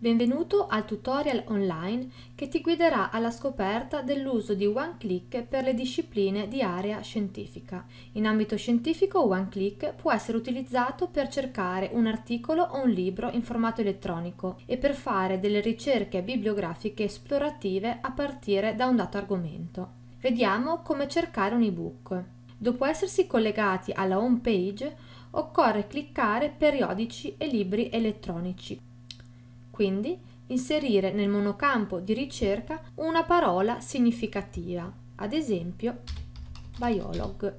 Benvenuto al tutorial online che ti guiderà alla scoperta dell'uso di OneClick per le discipline di area scientifica. In ambito scientifico, OneClick può essere utilizzato per cercare un articolo o un libro in formato elettronico e per fare delle ricerche bibliografiche esplorative a partire da un dato argomento. Vediamo come cercare un ebook. Dopo essersi collegati alla home page, occorre cliccare periodici e libri elettronici. Quindi inserire nel monocampo di ricerca una parola significativa, ad esempio biolog.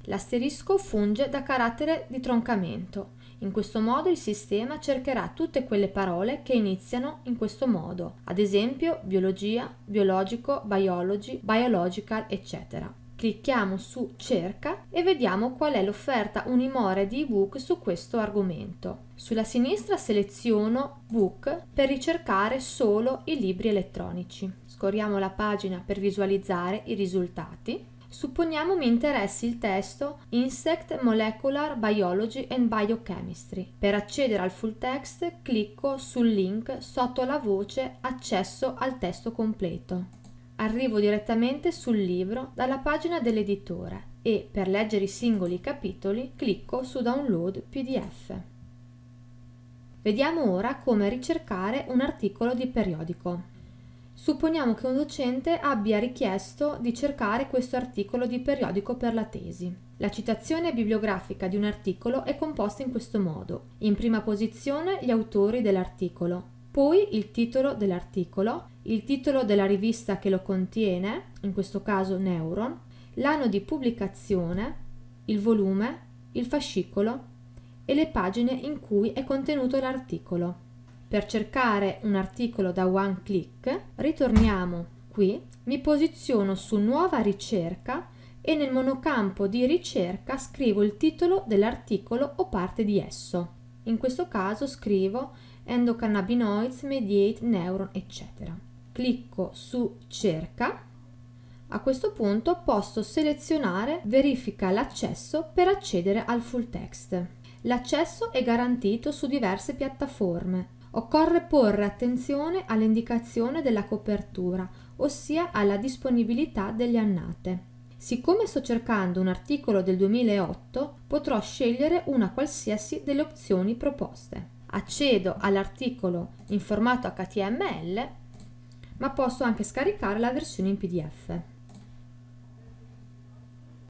L'asterisco funge da carattere di troncamento. In questo modo il sistema cercherà tutte quelle parole che iniziano in questo modo, ad esempio biologia, biologico, biology, biological, eccetera. Clicchiamo su cerca e vediamo qual è l'offerta Unimore di ebook su questo argomento. Sulla sinistra seleziono book per ricercare solo i libri elettronici. Scorriamo la pagina per visualizzare i risultati. Supponiamo mi interessi il testo Insect Molecular Biology and Biochemistry. Per accedere al full text clicco sul link sotto la voce Accesso al testo completo. Arrivo direttamente sul libro dalla pagina dell'editore e per leggere i singoli capitoli clicco su Download PDF. Vediamo ora come ricercare un articolo di periodico. Supponiamo che un docente abbia richiesto di cercare questo articolo di periodico per la tesi. La citazione bibliografica di un articolo è composta in questo modo. In prima posizione gli autori dell'articolo, poi il titolo dell'articolo, il titolo della rivista che lo contiene, in questo caso Neuron, l'anno di pubblicazione, il volume, il fascicolo e le pagine in cui è contenuto l'articolo. Per cercare un articolo da OneClick, ritorniamo qui, mi posiziono su Nuova ricerca e nel monocampo di ricerca scrivo il titolo dell'articolo o parte di esso. In questo caso scrivo Endocannabinoids mediate neuron, eccetera. Clicco su cerca. A questo punto posso selezionare verifica l'accesso per accedere al full text. L'accesso è garantito su diverse piattaforme. Occorre porre attenzione all'indicazione della copertura, ossia alla disponibilità delle annate. Siccome sto cercando un articolo del 2008, potrò scegliere una qualsiasi delle opzioni proposte. Accedo all'articolo in formato HTML, ma posso anche scaricare la versione in PDF.